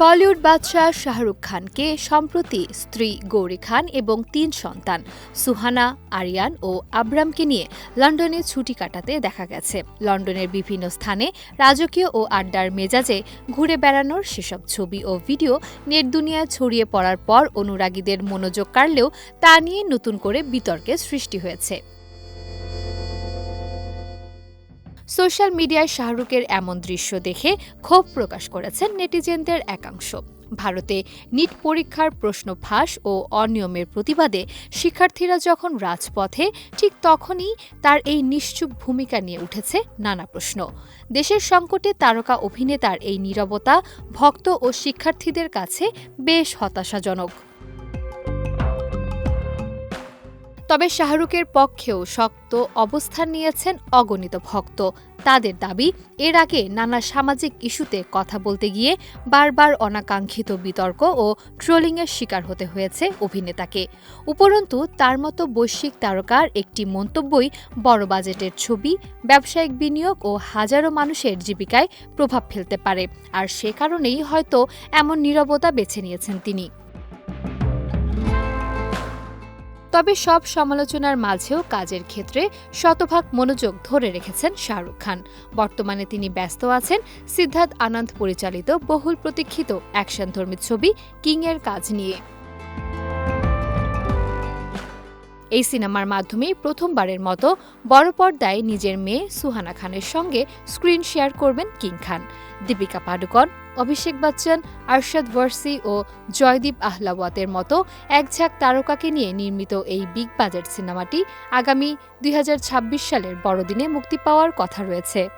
বলিউড বাদশাহ শাহরুখ খানকে সম্প্রতি স্ত্রী গৌরী খান এবং ৩ সন্তান সুহানা, আরিয়ান ও আব্রামকে নিয়ে লন্ডনে ছুটি কাটাতে দেখা গেছে। লন্ডনের বিভিন্ন স্থানে রাজকীয় ও আড্ডার মেজাজে ঘুরে বেড়ানোর সেসব ছবি ও ভিডিও নেট দুনিয়ায় ছড়িয়ে পড়ার পর অনুরাগীদের মনোযোগ কাড়লেও তা নিয়ে নতুন করে বিতর্কের সৃষ্টি হয়েছে। সোশ্যাল মিডিয়ায় শাহরুখের এমন দৃশ্য দেখে ক্ষোভ প্রকাশ করেছেন নেটিজেনদের একাংশ। ভারতে নিট পরীক্ষার প্রশ্ন ফাঁস ও অনিয়মের প্রতিবাদে শিক্ষার্থীরা যখন রাজপথে, ঠিক তখনই তার এই নিশ্চুপ ভূমিকা নিয়ে উঠেছে নানা প্রশ্ন। দেশের সংকটে তারকা অভিনেতার এই নীরবতা ভক্ত ও শিক্ষার্থীদের কাছে বেশ হতাশাজনক। তবে শাহরুখের পক্ষেও শক্ত অবস্থান নিয়েছেন অগণিত ভক্ত। তাদের দাবি, এর আগে নানা সামাজিক ইস্যুতে কথা বলতে গিয়ে বারবার অনাকাঙ্ক্ষিত বিতর্ক ও ট্রোলিংয়ের শিকার হতে হয়েছে অভিনেতাকে। উপরন্তু তার মতো বৈশ্বিক তারকার একটি মন্তব্যই বড় বাজেটের ছবি, ব্যবসায়িক বিনিয়োগ ও হাজারো মানুষের জীবিকায় প্রভাব ফেলতে পারে। আর সে কারণেই হয়তো এমন নীরবতা বেছে নিয়েছেন তিনি। তবে সব সমালোচনার মাঝেও কাজের ক্ষেত্রে শতভাগ মনোযোগ ধরে রেখেছেন শাহরুখ খান। বর্তমানে তিনি ব্যস্ত আছেন সিদ্ধার্থ আনন্দ পরিচালিত বহুল প্রতীক্ষিত অ্যাকশনধর্মী ছবি কিং-এর কাজ নিয়ে। এই সিনেমার মাধ্যমেই প্রথমবারের মতো বড় পর্দায় নিজের মেয়ে সুহানা খানের সঙ্গে স্ক্রিন শেয়ার করবেন কিং খান। দীপিকা পাডুকোন, অভিষেক বচ্চন, আরশাদ ওয়ারসি ও জয়দীপ আহলাওয়াতের মতো একঝাঁক তারকাকে নিয়ে নির্মিত এই বিগ বাজেট সিনেমাটি আগামী ২০২৬ সালের বড়দিনে মুক্তি পাওয়ার কথা রয়েছে।